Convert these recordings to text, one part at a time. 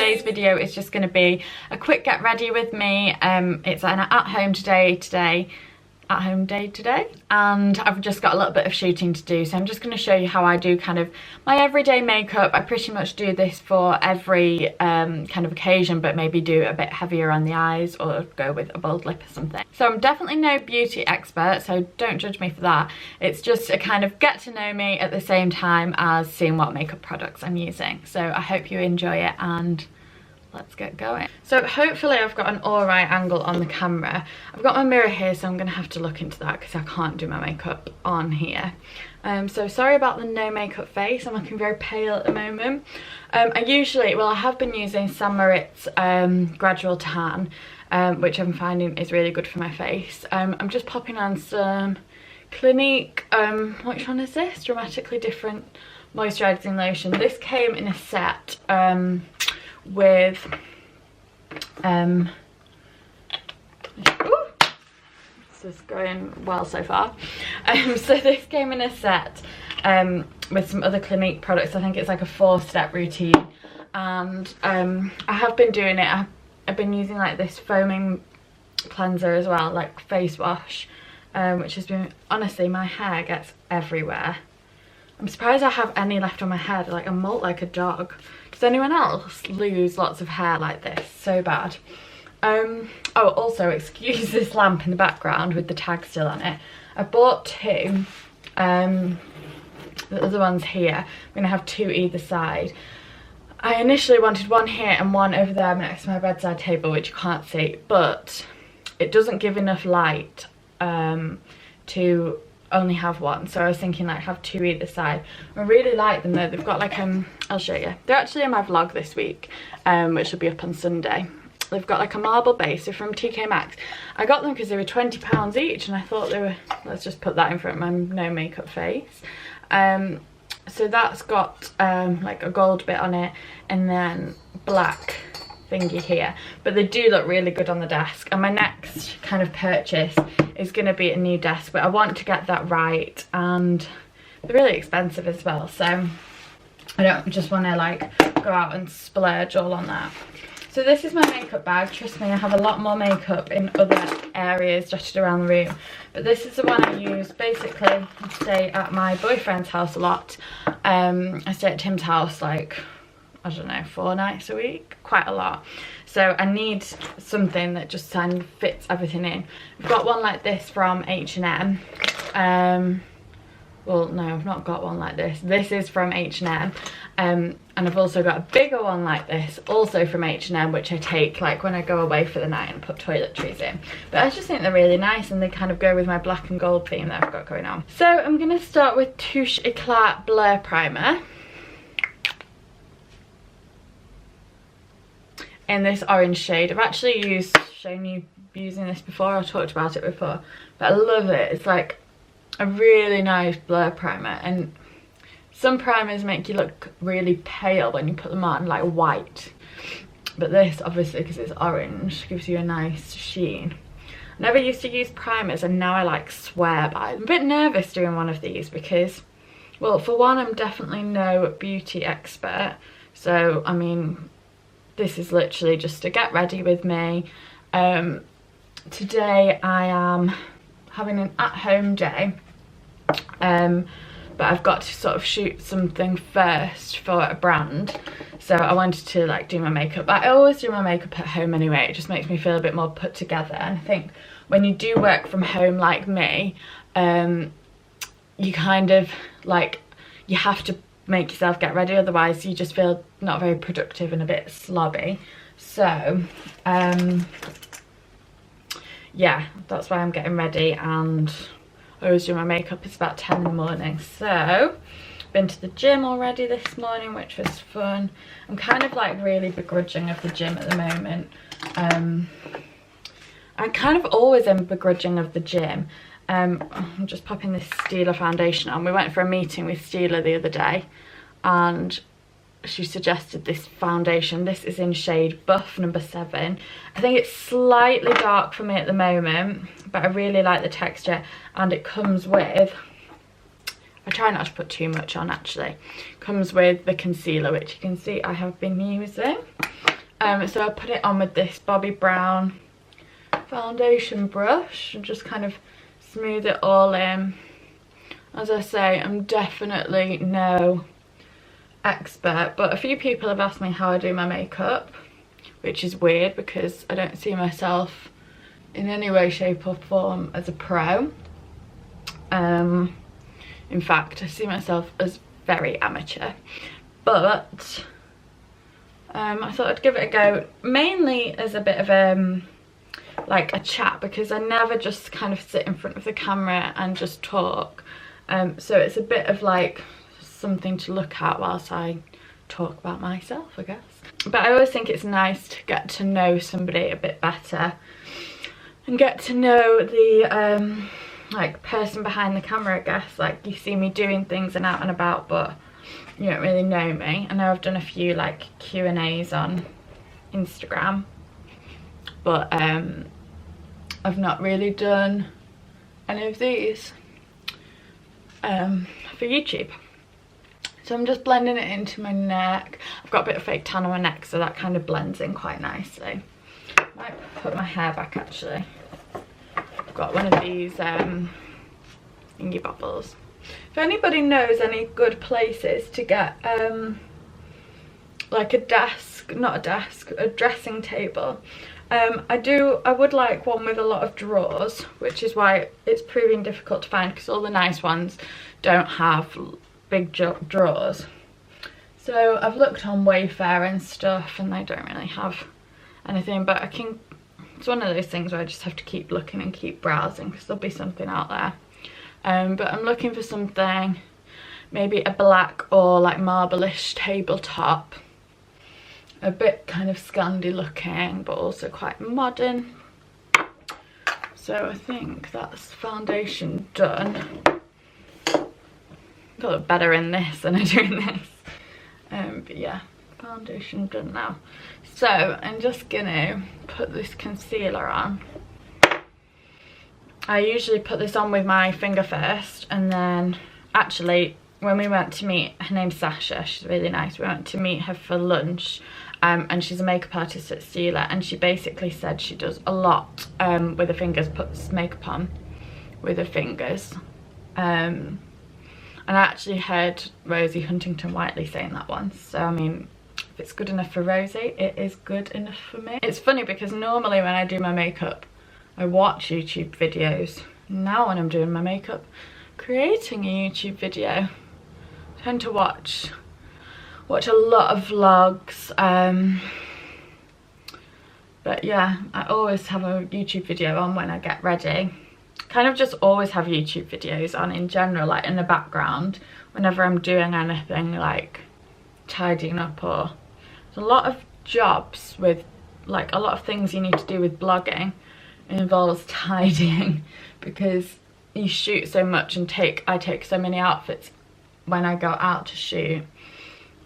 today's video is just going to be a quick get ready with me. It's an at-home day today, and I've just got a little bit of shooting to do, so I'm just going to show you how I do kind of my everyday makeup. I pretty much do this for every kind of occasion, but maybe do a bit heavier on the eyes or go with a bold lip or something. So I'm definitely no beauty expert, so don't judge me for that. It's just a kind of get to know me at the same time as seeing what makeup products I'm using. So I hope you enjoy it, and let's get going. So hopefully I've got an alright angle on the camera. I've got my mirror here, so I'm going to have to look into that because I can't do my makeup on here. So sorry about the no makeup face. I'm looking very pale at the moment. I have been using St. Moritz's Gradual Tan, which I'm finding is really good for my face. I'm just popping on some Clinique, which one is this? Dramatically Different moisturising lotion. This came in a set with ooh, this is going well so far. So this came in a set with some other Clinique products. I think it's like a 4-step routine, and I have been doing it. I've been using like this foaming cleanser as well, like face wash, which has been, honestly, my hair gets everywhere. I'm surprised I have any left on my head. Like, I molt like a dog. Does anyone else lose lots of hair like this? So bad. Oh, also, excuse this lamp in the background with the tag still on it. I bought two. The other one's here. I'm going to have two either side. I initially wanted one here and one over there next to my bedside table, which you can't see, but it doesn't give enough light to only have one, so I was thinking like have two either side. I really like them though. They've got like I'll show you. They're actually in my vlog this week, which will be up on Sunday. They've got like a marble base. They're from TK Maxx. I got them because they were £20 each, and I thought they were, let's just put that in front of my no makeup face. So that's got like a gold bit on it, and then black thingy here, but they do look really good on the desk. And my next kind of purchase is going to be a new desk, but I want to get that right, and they're really expensive as well, so I don't just want to like go out and splurge all on that. So this is my makeup bag. Trust me, I have a lot more makeup in other areas dotted around the room, but this is the one I use. Basically, I stay at my boyfriend's house a lot. I stay at Tim's house like, I don't know, 4 nights a week, quite a lot. So I need something that just kind of fits everything in. I've got one like this from H&M. Well, no, I've not got one like this. This is from H&M. And I've also got a bigger one like this, also from H&M, which I take like when I go away for the night and put toiletries in. But I just think they're really nice, and they kind of go with my black and gold theme that I've got going on. So I'm going to start with Touche Eclat Blur Primer in this orange shade. I've actually shown you using this before, I talked about it before, but I love it. It's like a really nice blur primer, and some primers make you look really pale when you put them on, like white, but this, obviously because it's orange, gives you a nice sheen. I never used to use primers, and now I like swear by them. I'm a bit nervous doing one of these because, well, for one, I'm definitely no beauty expert, so I mean, this is literally just a get ready with me. Today I am having an at-home day, but I've got to sort of shoot something first for a brand, so I wanted to like do my makeup. But I always do my makeup at home anyway. It just makes me feel a bit more put together, and I think when you do work from home like me, you kind of like, you have to make yourself get ready, otherwise you just feel not very productive and a bit slobby. So yeah, that's why I'm getting ready, and I always do my makeup. It's about 10 in the morning. So been to the gym already this morning, which was fun. I'm kind of like really begrudging of the gym at the moment. I kind of always am begrudging of the gym. I'm just popping this Stila foundation on. We went for a meeting with Stila the other day, and she suggested this foundation. This is in shade Buff number 7. I think it's slightly dark for me at the moment, but I really like the texture, and it comes with, I try not to put too much on actually, comes with the concealer, which you can see I have been using. So I put it on with this Bobbi Brown foundation brush and just kind of smooth it all in. As I say, I'm definitely no expert, but a few people have asked me how I do my makeup, which is weird because I don't see myself in any way, shape or form as a pro. In fact, I see myself as very amateur, but I thought I'd give it a go, mainly as a bit of like a chat, because I never just kind of sit in front of the camera and just talk. So it's a bit of like something to look at whilst I talk about myself, I guess. But I always think it's nice to get to know somebody a bit better and get to know the like person behind the camera, I guess. Like, you see me doing things and out and about, but you don't really know me. I know I've done a few like Q&As on Instagram, but I've not really done any of these for YouTube. So I'm just blending it into my neck. I've got a bit of fake tan on my neck, so that kind of blends in quite nicely. Might put my hair back actually. I've got one of these thingy bobbles. If anybody knows any good places to get like a desk, not a desk, a dressing table. I would like one with a lot of drawers, which is why it's proving difficult to find, because all the nice ones don't have big drawers. So I've looked on Wayfair and stuff and they don't really have anything, but it's one of those things where I just have to keep looking and keep browsing, because there'll be something out there. But I'm looking for something, maybe a black or like marble-ish tabletop, a bit kind of Scandi looking but also quite modern. So I think that's foundation done. I look better in this than I do in this. But yeah, foundation done now. So I'm just gonna put this concealer on. I usually put this on with my finger first, and then actually when we went to meet, her name's Sasha, she's really nice, we went to meet her for lunch, and she's a makeup artist at Stila, and she basically said she does a lot with her fingers, puts makeup on with her fingers. And I actually heard Rosie Huntington-Whiteley saying that once, so I mean, if it's good enough for Rosie, it is good enough for me. It's funny because normally when I do my makeup, I watch YouTube videos. Now when I'm doing my makeup, creating a YouTube video, I tend to watch a lot of vlogs. But yeah, I always have a YouTube video on when I get ready. Kind of just always have YouTube videos on in general, like in the background, whenever I'm doing anything like tidying up, or there's a lot of jobs with like a lot of things you need to do with blogging. It involves tidying, because you shoot so much and I take so many outfits when I go out to shoot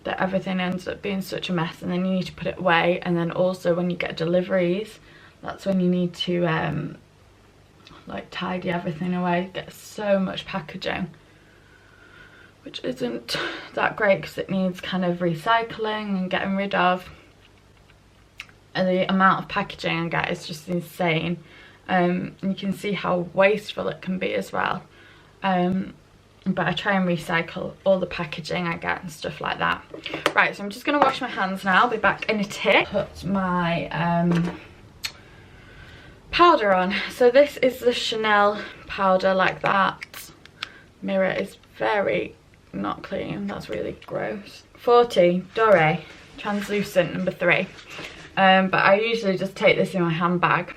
that everything ends up being such a mess, and then you need to put it away. And then also when you get deliveries, that's when you need to like tidy everything away. Get so much packaging, which isn't that great because it needs kind of recycling and getting rid of. And the amount of packaging I get is just insane. You can see how wasteful it can be as well. But I try and recycle all the packaging I get and stuff like that. Right, so I'm just going to wash my hands now. I'll be back in a tick. Put my powder on. So this is the Chanel powder, like that. Mirror is very not clean. That's really gross. 40 Doré translucent number 3. But I usually just take this in my handbag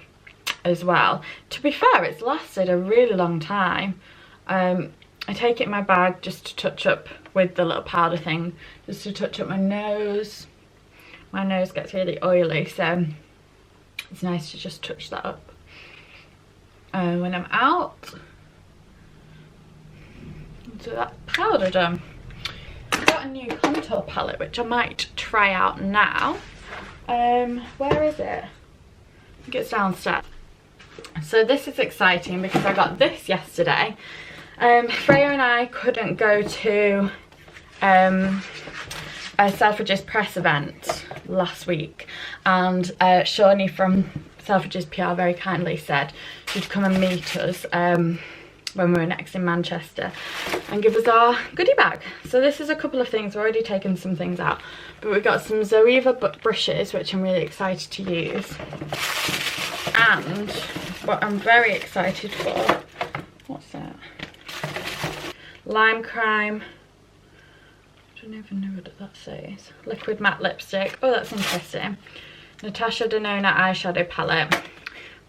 as well. To be fair, it's lasted a really long time. I take it in my bag just to touch up with the little powder thing, just to touch up my nose. My nose gets really oily, so it's nice to just touch that up when I'm out. So that powder done. I've got a new contour palette which I might try out now. Where is it? I think it's downstairs. So this is exciting because I got this yesterday. Freya and I couldn't go to a Selfridges press event last week, and Shawnee from Selfridges PR very kindly said she'd come and meet us when we were next in Manchester and give us our goodie bag. So this is a couple of things. We've already taken some things out, but we've got some Zoeva brushes, which I'm really excited to use. And what I'm very excited for, what's that? Lime Crime, I don't even know what that says. Liquid matte lipstick. Oh, that's interesting. Natasha Denona eyeshadow palette.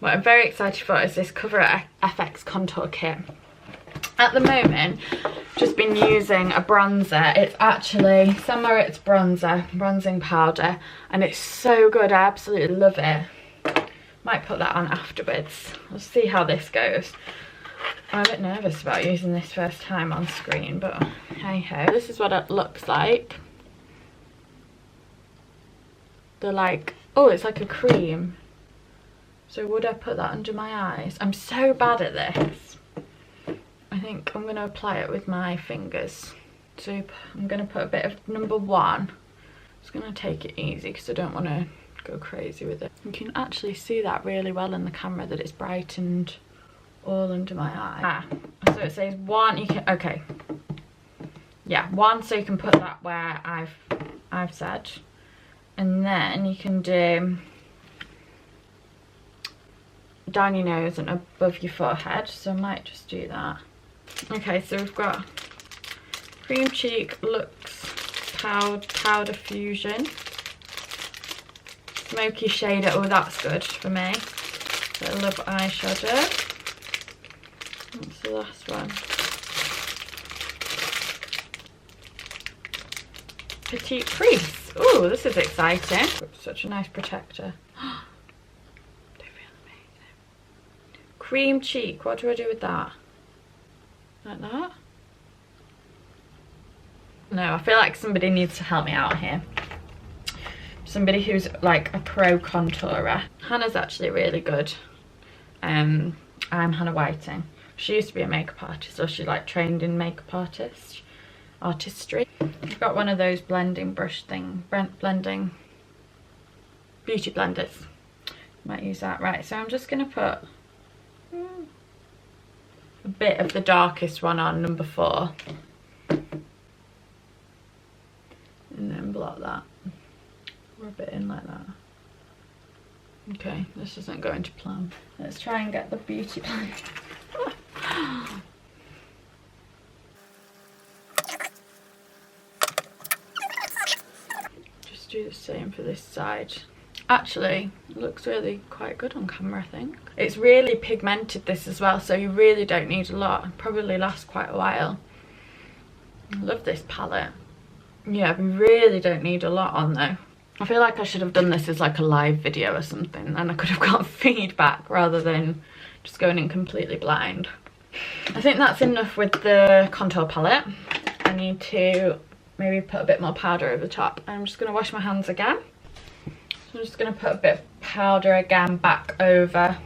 What I'm very excited for is this Cover FX contour kit. At the moment, just been using a bronzer. It's actually Summer It's bronzer, bronzing powder, and it's so good. I absolutely love it. Might put that on afterwards. We'll see how this goes. I'm a bit nervous about using this first time on screen, but hey ho. This is what it looks like. They're like, oh, it's like a cream. So would I put that under my eyes? I'm so bad at this. I think I'm going to apply it with my fingers. So I'm going to put a bit of number 1. Just going to take it easy because I don't want to go crazy with it. You can actually see that really well in the camera, that it's brightened all under my eye. Ah, so it says 1, you can, okay. Yeah, 1, so you can put that where I've said. And then you can do down your nose and above your forehead, so I might just do that. Okay, so we've got Cream Cheek Luxe Powder Fusion, Smoky Shader. Oh, that's good for me. So I love eyeshadow. What's the last one? Petite Crease. Oh, this is exciting. Such a nice protector. Cream Cheek, what do I do with that? Like that? No, I feel like somebody needs to help me out here. Somebody who's like a pro contourer. Hannah's actually really good. I'm Hannah Whiting. She used to be a makeup artist, so she like trained in makeup artistry. I've got one of those blending brush blending beauty blenders. Might use that. Right, so I'm just gonna put a bit of the darkest one on, number 4, and then blot that. Rub it in like that. Okay, this isn't going to plan. Let's try and get the beauty blender. Just do the same for this side. Actually, it looks really quite good on camera, I think. It's really pigmented, this as well, so you really don't need a lot. It probably lasts quite a while. I love this palette. Yeah, we really don't need a lot on though. I feel like I should have done this as like a live video or something, and I could have got feedback rather than just going in completely blind. I think that's enough with the contour palette. I need to maybe put a bit more powder over the top. I'm just going to wash my hands again. So I'm just going to put a bit of powder again back over,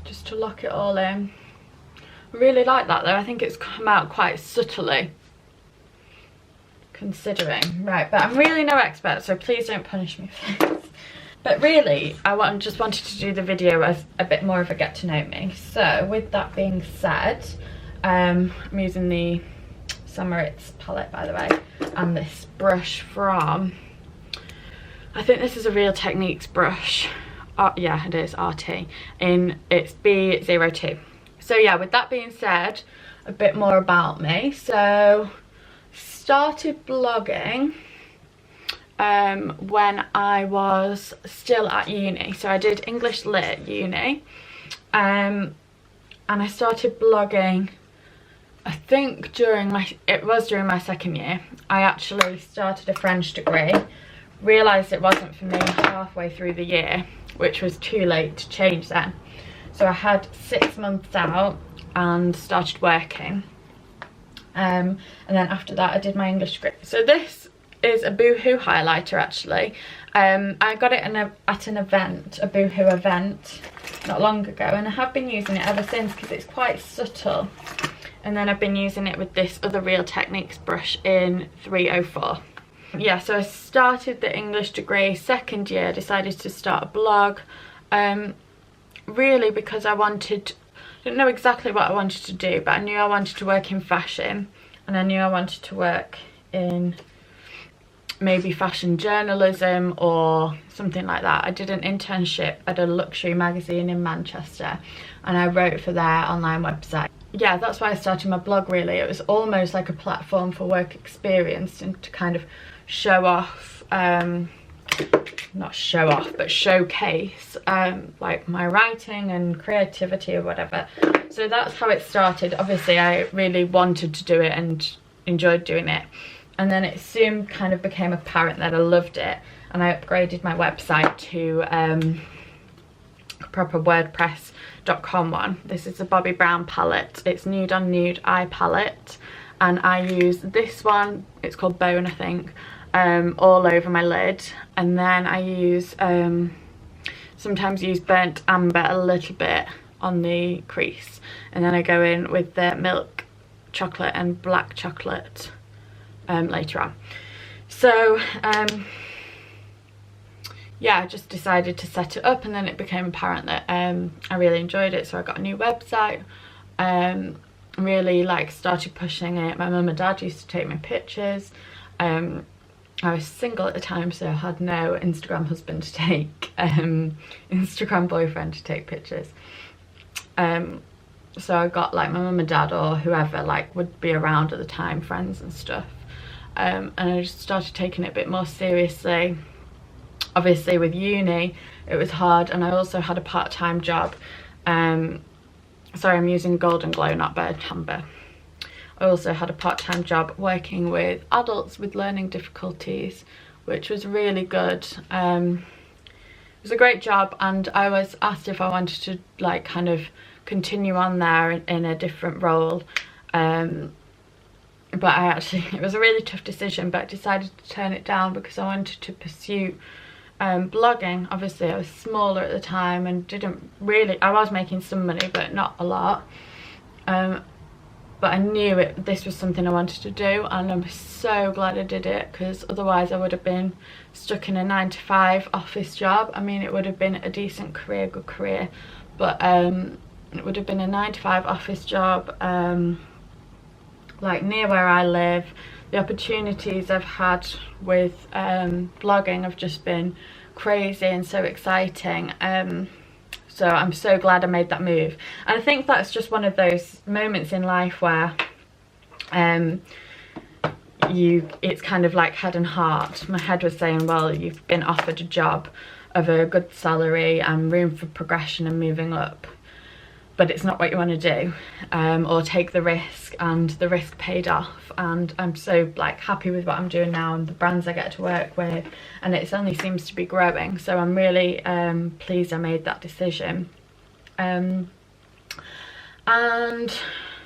just to lock it all in. I really like that though. I think it's come out quite subtly, considering. Right, but I'm really no expert, so please don't punish me for this. But really, I just wanted to do the video as a bit more of a get to know me. So with that being said, I'm using the Summer It's palette, by the way, and this brush from, I think this is a Real Techniques brush. Yeah, it is RT, and it's B02. So yeah, with that being said, a bit more about me. So started blogging when I was still at uni. So I did English Lit uni, and I started blogging, I think during my second year. I actually started a French degree, realised it wasn't for me halfway through the year, which was too late to change then. So I had 6 months out and started working, and then after that I did my English degree. So this is a Boohoo highlighter actually. I got it at an event, a Boohoo event, not long ago, and I have been using it ever since because it's quite subtle. And then I've been using it with this other Real Techniques brush in 304. Yeah, so I started the English degree second year, decided to start a blog, really because I didn't know exactly what I wanted to do, but I knew I wanted to work in fashion, and I knew I wanted to work in maybe fashion journalism or something like that. I did an internship at a luxury magazine in Manchester, and I wrote for their online website. Yeah, that's why I started my blog really. It was almost like a platform for work experience and to kind of show off, not show off, but showcase like my writing and creativity or whatever. So that's how it started. Obviously I really wanted to do it and enjoyed doing it, and then it soon kind of became apparent that I loved it, and I upgraded my website to a proper WordPress.com one. This is a Bobbi Brown palette. It's nude on nude eye palette, and I use this one, it's called Bone I think, all over my lid, and then I use sometimes use burnt amber a little bit on the crease, and then I go in with the milk chocolate and black chocolate later on. So yeah, I just decided to set it up, and then it became apparent that I really enjoyed it, so I got a new website, really like started pushing it. My mum and dad used to take my pictures. I was single at the time, so I had no Instagram husband to take, Instagram boyfriend to take pictures. So I got like my mum and dad or whoever like would be around at the time, friends and stuff. And I just started taking it a bit more seriously. Obviously with uni it was hard, and I also had a part-time job. Sorry, I'm using Golden Glow, not Burnt Amber. I also had a part-time job working with adults with learning difficulties, which was really good. It was a great job, and I was asked if I wanted to like kind of continue on there in a different role. But it was a really tough decision, but I decided to turn it down because I wanted to pursue blogging. Obviously I was smaller at the time and I was making some money but not a lot, but I knew this was something I wanted to do, and I'm so glad I did it, because otherwise I would have been stuck in a 9-to-5 office job. I mean, it would have been a decent career, good career, but it would have been a 9-to-5 office job, like near where I live. The opportunities I've had with blogging have just been crazy and so exciting. So I'm so glad I made that move. And I think that's just one of those moments in life where it's kind of like head and heart. My head was saying, well, you've been offered a job of a good salary and room for progression and moving up, but it's not what you want to do, or take the risk, and the risk paid off, and I'm so like happy with what I'm doing now and the brands I get to work with, and it only seems to be growing, so I'm really pleased I made that decision. And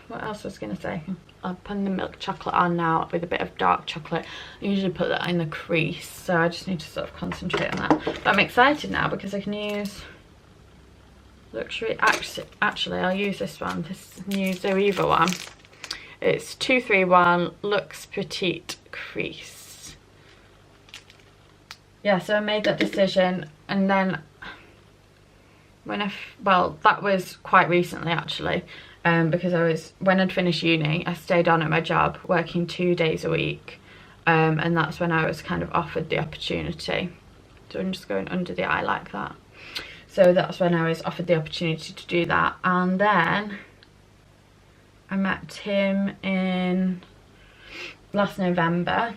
what else was I going to say? I'm putting the milk chocolate on now with a bit of dark chocolate. I usually put that in the crease, so I just need to sort of concentrate on that, but I'm excited now because I can use luxury. Actually I'll use this one, this new Zoeva one. It's 231 Luxe Petite Crease. Yeah, so I made that decision, and then well, that was quite recently actually, because when I'd finished uni I stayed on at my job working 2 days a week, and that's when I was kind of offered the opportunity. So I'm just going under the eye like that. So that's when I was offered the opportunity to do that, and then I met Tim in last November.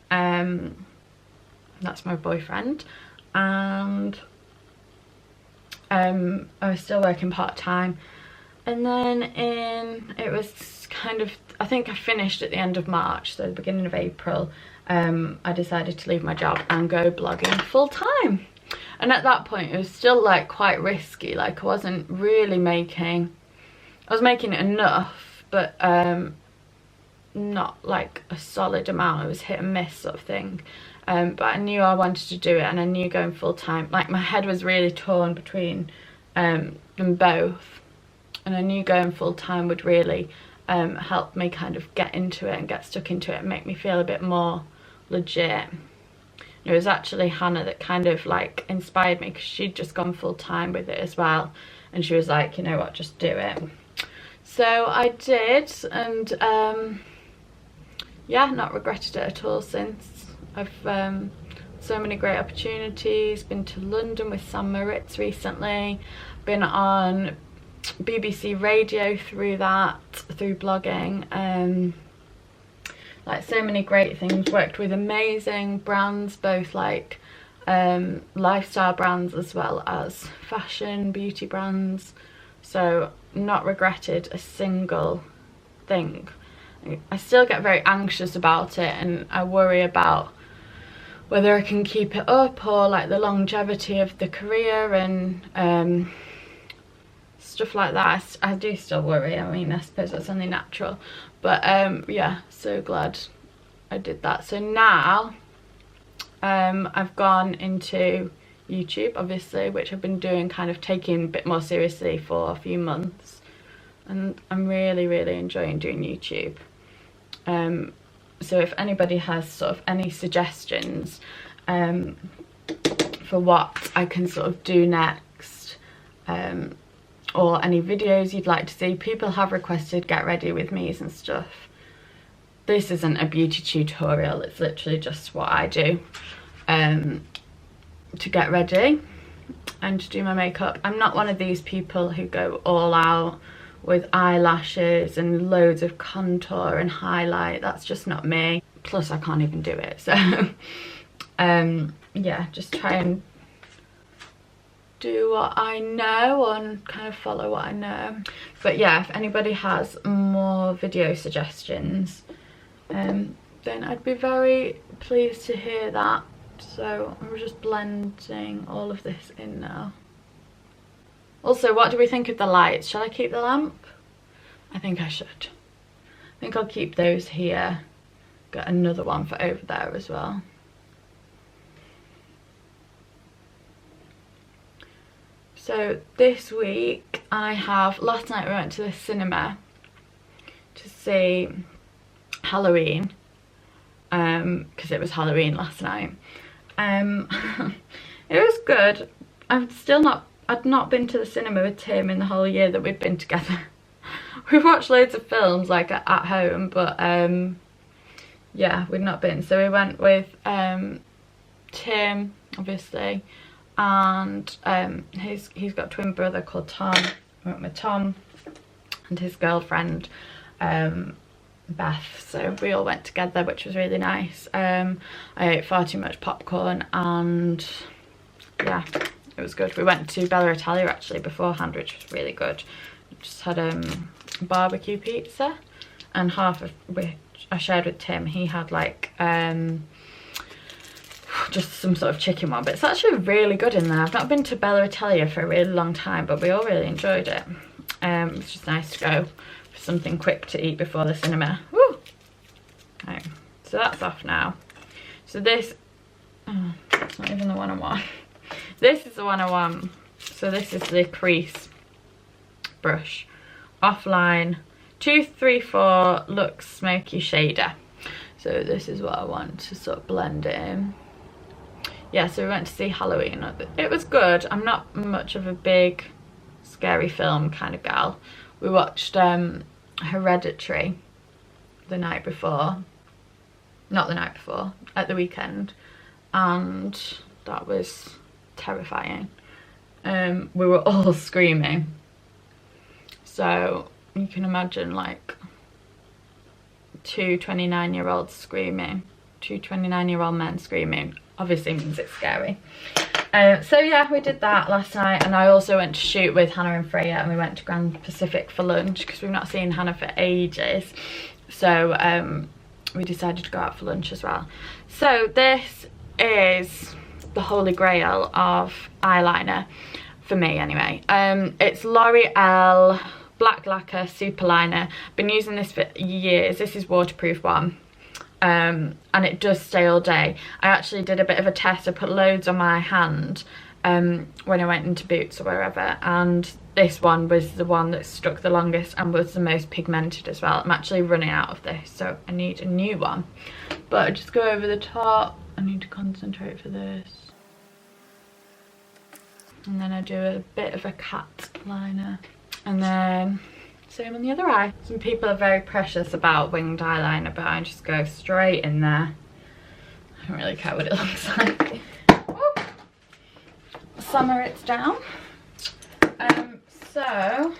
That's my boyfriend, and I was still working part-time, and then it was kind of, I think I finished at the end of March, so the beginning of April, I decided to leave my job and go blogging full-time. And at that point it was still like quite risky, like I wasn't really making, I was making enough, but not like a solid amount. It was hit and miss sort of thing. But I knew I wanted to do it, and I knew going full time, like my head was really torn between them both, and I knew going full time would really help me kind of get into it and get stuck into it and make me feel a bit more legit. It was actually Hannah that kind of like inspired me, because she'd just gone full time with it as well, and she was like, you know what, just do it. So I did, and yeah, not regretted it at all since. I've so many great opportunities, been to London with Sam Moritz recently, been on BBC Radio through that, through blogging, like so many great things, worked with amazing brands, both like lifestyle brands as well as fashion, beauty brands, so not regretted a single thing. I still get very anxious about it, and I worry about whether I can keep it up, or like the longevity of the career and stuff like that. I do still worry. I mean, I suppose that's only natural, but yeah, so glad I did that. So now I've gone into YouTube, obviously, which I've been doing, kind of taking a bit more seriously for a few months, and I'm really enjoying doing YouTube. So if anybody has sort of any suggestions for what I can sort of do next, or any videos you'd like to see, people have requested get ready with me's and stuff. This isn't a beauty tutorial, it's literally just what I do to get ready and to do my makeup. I'm not one of these people who go all out with eyelashes and loads of contour and highlight. That's just not me. Plus I can't even do it, so yeah, just try and do what I know and kind of follow what I know. But yeah, if anybody has more video suggestions, then I'd be very pleased to hear that. So I'm just blending all of this in now. Also, what do we think of the lights? Shall I keep the lamp? I think I should. I think I'll keep those here. Get another one for over there as well. So this week I have, last night we went to the cinema to see Halloween, because it was Halloween last night. It was good. I'd not been to the cinema with Tim in the whole year that we'd been together. We've watched loads of films like at home, but yeah, we'd not been. So we went with Tim, obviously, and he's got a twin brother called Tom. We went with Tom and his girlfriend Beth, so we all went together, which was really nice. I ate far too much popcorn, and yeah, it was good. We went to Bella Italia actually beforehand, which was really good. Just had barbecue pizza, and half of which I shared with Tim. He had like just some sort of chicken one, but it's actually really good in there. I've not been to Bella Italia for a really long time, but we all really enjoyed it. It's just nice to go for something quick to eat before the cinema. Woo! Right, so that's off now. So this, oh, it's not even the one I want. This is the one I want. So this is the crease brush, Offline 234 Luxe Smoky Shader. So this is what I want to sort of blend it in. Yeah, so we went to see Halloween. It was good. I'm not much of a big scary film kind of gal. We watched Hereditary the night before. Not the night before, at the weekend. And that was terrifying. We were all screaming. So you can imagine like two 29-year-olds screaming, two 29-year-old men screaming, obviously means it's scary. So yeah, we did that last night, and I also went to shoot with Hannah and Freya, and we went to Grand Pacific for lunch because we've not seen Hannah for ages. So we decided to go out for lunch as well. So this is the holy grail of eyeliner for me anyway. It's L'Oreal Black Lacquer Super Liner. Been using this for years. This is waterproof one, and it does stay all day. I actually did a bit of a test. I put loads on my hand when I went into Boots or wherever, and this one was the one that stuck the longest and was the most pigmented as well. I'm actually running out of this, so I need a new one. But I just go over the top. I need to concentrate for this. And then I do a bit of a cat liner. And then same on the other eye. Some people are very precious about winged eyeliner, but I just go straight in there. I don't really care what it looks like. Woo. Summer it's down. So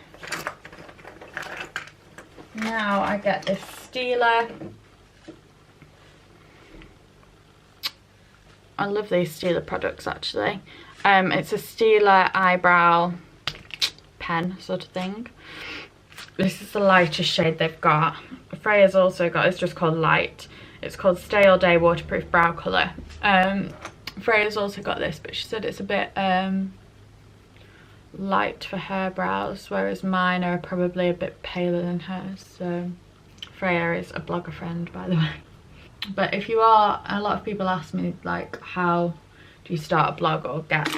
now I get this Stila. I love these Stila products actually. It's a Stila eyebrow pen sort of thing. This is the lightest shade they've got. Freya's also got, it's just called Light. It's called Stay All Day Waterproof Brow Colour. Freya's also got this, but she said it's a bit light for her brows, whereas mine are probably a bit paler than hers. So Freya is a blogger friend, by the way. But if you are, a lot of people ask me like, how do you start a blog or get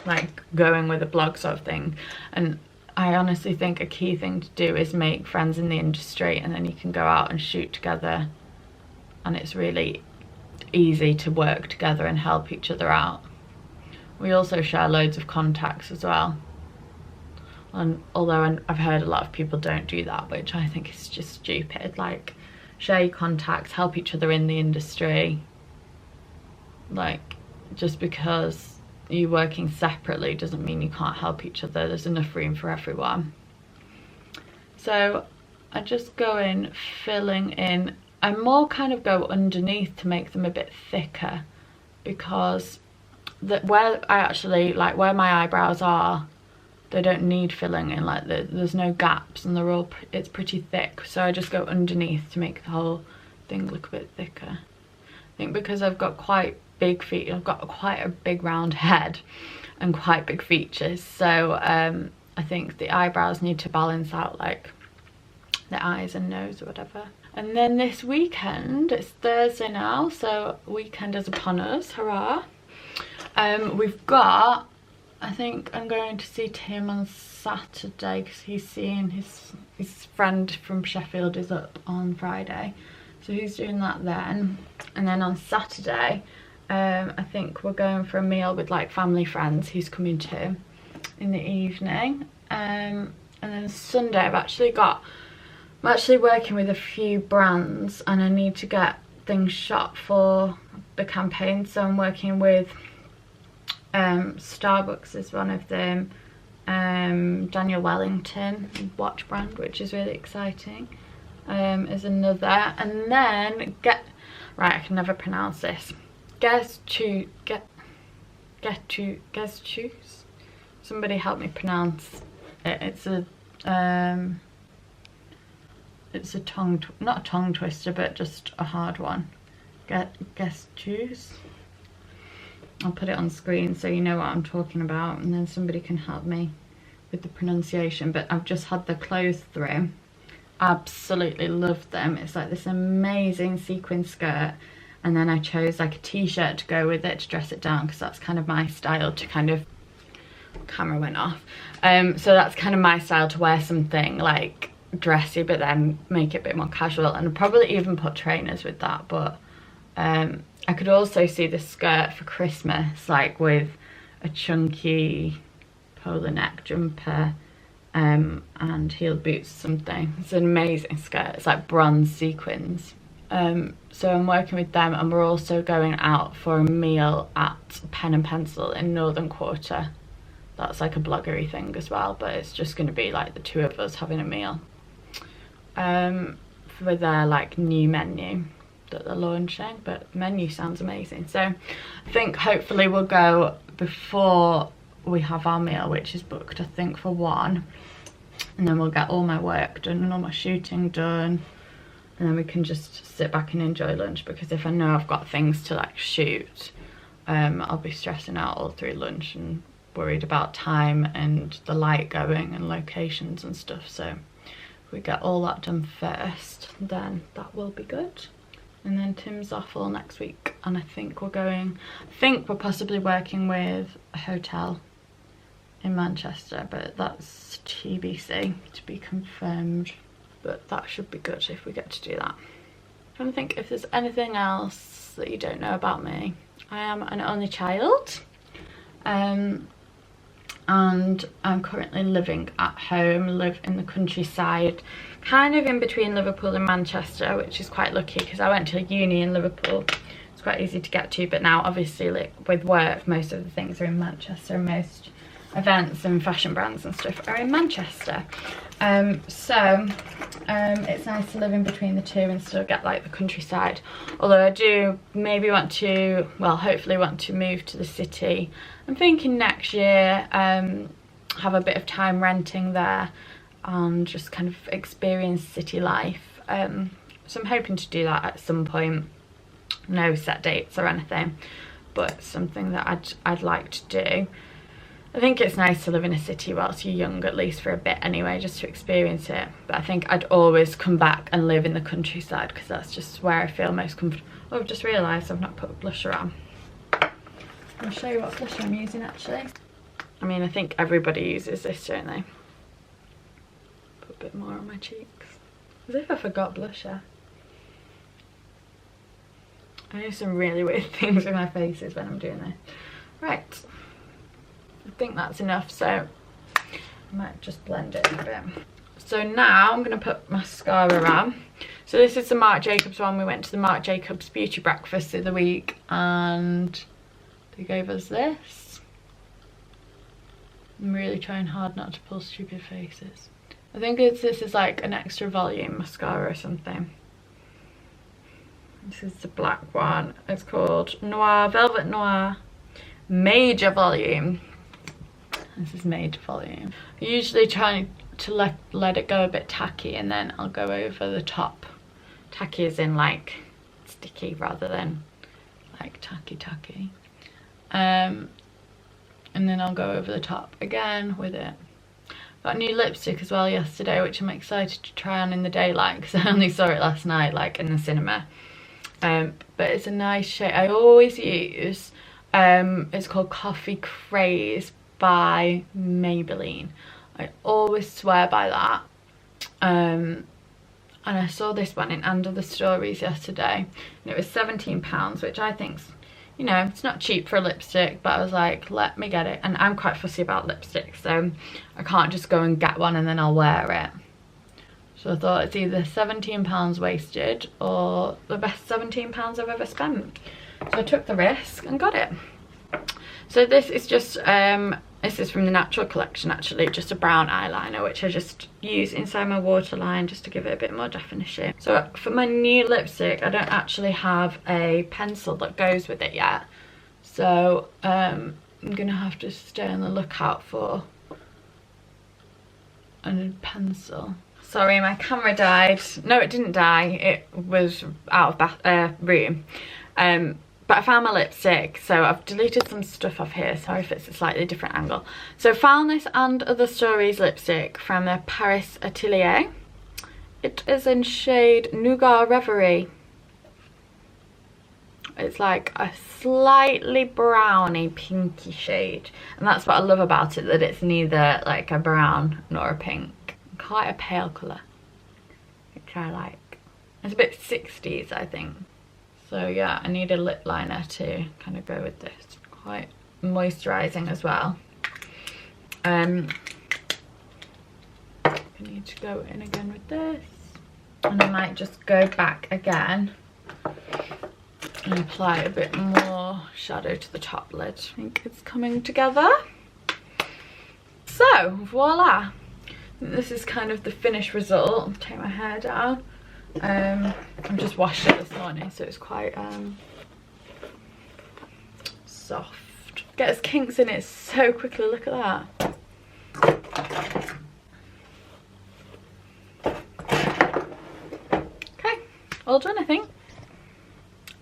like going with a blog sort of thing? And I honestly think a key thing to do is make friends in the industry, and then you can go out and shoot together, and it's really easy to work together and help each other out. We also share loads of contacts as well, and although I've heard a lot of people don't do that, which I think is just stupid. Like, share your contacts, help each other in the industry. Like, just because you're working separately doesn't mean you can't help each other. There's enough room for everyone. So I just go in filling in. I more kind of go underneath to make them a bit thicker, because where I actually, like where my eyebrows are, they don't need filling in. Like there's no gaps, and they're all, it's pretty thick. So I just go underneath to make the whole thing look a bit thicker. I think because I've got quite big feet, I've got quite a big round head and quite big features, so I think the eyebrows need to balance out like the eyes and nose or whatever. And then this weekend, it's Thursday now, so weekend is upon us, hurrah. We've got, I think I'm going to see Tim on Saturday, because he's seeing his friend from Sheffield is up on Friday, so he's doing that then. And then on Saturday, I think we're going for a meal with like family friends who's coming too in the evening. And then Sunday I'm actually working with a few brands, and I need to get things shot for the campaign. So I'm working with Starbucks is one of them, Daniel Wellington watch brand, which is really exciting, is another. And then I can never pronounce this. Guess choose. Somebody help me pronounce it. It's a not a tongue twister, but just a hard one. Guess choose. I'll put it on screen so you know what I'm talking about, and then somebody can help me with the pronunciation. But I've just had the clothes through. Absolutely love them. It's like this amazing sequin skirt, and then I chose like a t-shirt to go with it to dress it down, because that's kind of my style to kind of, camera went off. So that's kind of my style to wear something like dressy but then make it a bit more casual, and I'd probably even put trainers with that. But I could also see this skirt for Christmas, like with a chunky polo neck jumper and heel boots or something. It's an amazing skirt. It's like bronze sequins. So I'm working with them, and we're also going out for a meal at Pen and Pencil in Northern Quarter. That's like a bloggery thing as well, but it's just going to be like the two of us having a meal for their like new menu that they're launching. But menu sounds amazing, so I think hopefully we'll go before we have our meal, which is booked I think for 1, and then we'll get all my work done and all my shooting done, and then we can just sit back and enjoy lunch, because if I know I've got things to like shoot, I'll be stressing out all through lunch and worried about time and the light going and locations and stuff. So if we get all that done first, then that will be good. And then Tim's off all next week, and I think we're possibly working with a hotel in Manchester, but that's TBC, to be confirmed. But that should be good if we get to do that. I'm trying to think if there's anything else that you don't know about me. I am an only child, and I'm currentently living at home, live in the countryside, kind of in between Liverpool and Manchester, which is quite lucky because I went to uni in Liverpool. It's quite easy to get to, but now obviously, like, with work, most of the things are in Manchester, and most events and fashion brands and stuff are in Manchester. It's nice to live in between the two and still get like the countryside, although I do maybe want to, well, hopefully want to move to the city. I'm thinking next year, have a bit of time renting there and just kind of experience city life. So I'm hoping to do that at some point. No set dates or anything, but something that I'd like to do. I think it's nice to live in a city whilst you're young, at least for a bit anyway, just to experience it. But I think I'd always come back and live in the countryside because that's just where I feel most comfortable. Oh, I've just realised I've not put blusher on. I'll show you what blusher I'm using actually. I mean, I think everybody uses this, don't they? Put a bit more on my cheeks. As if I forgot blusher. I do some really weird things with my faces when I'm doing this. Right. I think that's enough, so I might just blend it a bit. So now I'm going to put mascara on. So this is the Marc Jacobs one. We went to the Marc Jacobs beauty breakfast the other week and they gave us this. I'm really trying hard not to pull stupid faces. I think this is like an extra volume mascara or something. This is the black one. It's called Noir, Velvet Noir Major Volume. This is Major Volume. I usually try to let it go a bit tacky and then I'll go over the top. Tacky as in like sticky rather than like tacky. And then I'll go over the top again with it. Got a new lipstick as well yesterday, which I'm excited to try on in the daylight because I only saw it last night, like in the cinema. But it's a nice shade. I always use, it's called Coffee Craze by Maybelline. I always swear by that. And I saw this one in Under the Stories yesterday and it was £17, which I think's, you know, it's not cheap for a lipstick, but I was like, let me get it. And I'm quite fussy about lipsticks, so I can't just go and get one and then I'll wear it. So I thought it's either £17 wasted or the best £17 I've ever spent. So I took the risk and got it. So this is just, this is from the Natural collection actually, just a brown eyeliner, which I just use inside my waterline just to give it a bit more definition. So for my new lipstick, I don't actually have a pencil that goes with it yet. So I'm gonna have to stay on the lookout for a pencil. Sorry, my camera died. No, it didn't die. It was out of room. But I found my lipstick, so I've deleted some stuff off here. Sorry if it's a slightly different angle. So found this And Other Stories lipstick from the Paris Atelier. It is in shade Nougat Reverie. It's like a slightly browny pinky shade. And that's what I love about it, that it's neither like a brown nor a pink. Quite a pale colour, which I like. It's a bit 60s, I think. So yeah, I need a lip liner to kind of go with this. Quite moisturising as well. I need to go in again with this. And I might just go back again and apply a bit more shadow to the top lid. I think it's coming together. So, voila. This is kind of the finished result. Take my hair down. I've just washed it this morning, so it's quite soft. Gets kinks in it so quickly, look at that. Okay, all done I think.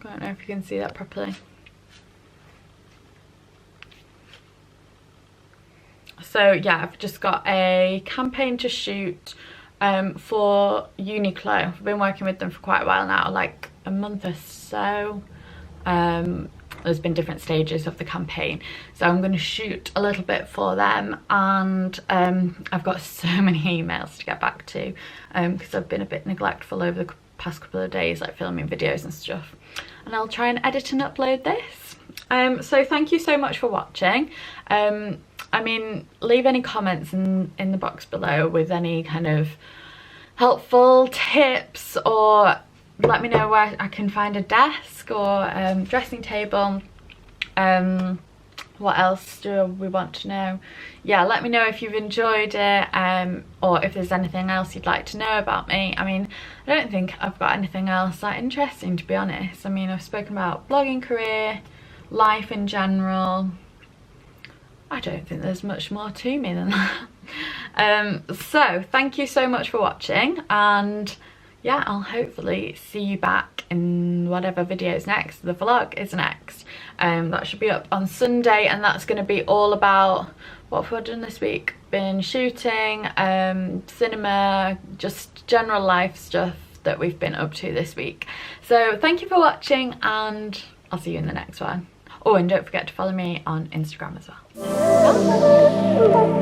I don't know if you can see that properly. So yeah, I've just got a campaign to shoot for Uniqlo. I've been working with them for quite a while now, like a month or so. there's been different stages of the campaign. So I'm going to shoot a little bit for them, and I've got so many emails to get back to because I've been a bit neglectful over the past couple of days, like filming videos and stuff, and I'll try and edit and upload this. So thank you so much for watching. I mean, leave any comments in the box below with any kind of helpful tips, or let me know where I can find a desk or dressing table. What else do we want to know? Yeah, let me know if you've enjoyed it, or if there's anything else you'd like to know about me. I mean, I don't think I've got anything else that interesting, to be honest. I mean, I've spoken about blogging career, life in general. I don't think there's much more to me than that. So thank you so much for watching, and yeah, I'll hopefully see you back in whatever video is next. The vlog is next. That should be up on Sunday, and that's going to be all about what have I done this week. Been shooting, cinema, just general life stuff that we've been up to this week. So thank you for watching, and I'll see you in the next one. Oh, and don't forget to follow me on Instagram as well. Bye.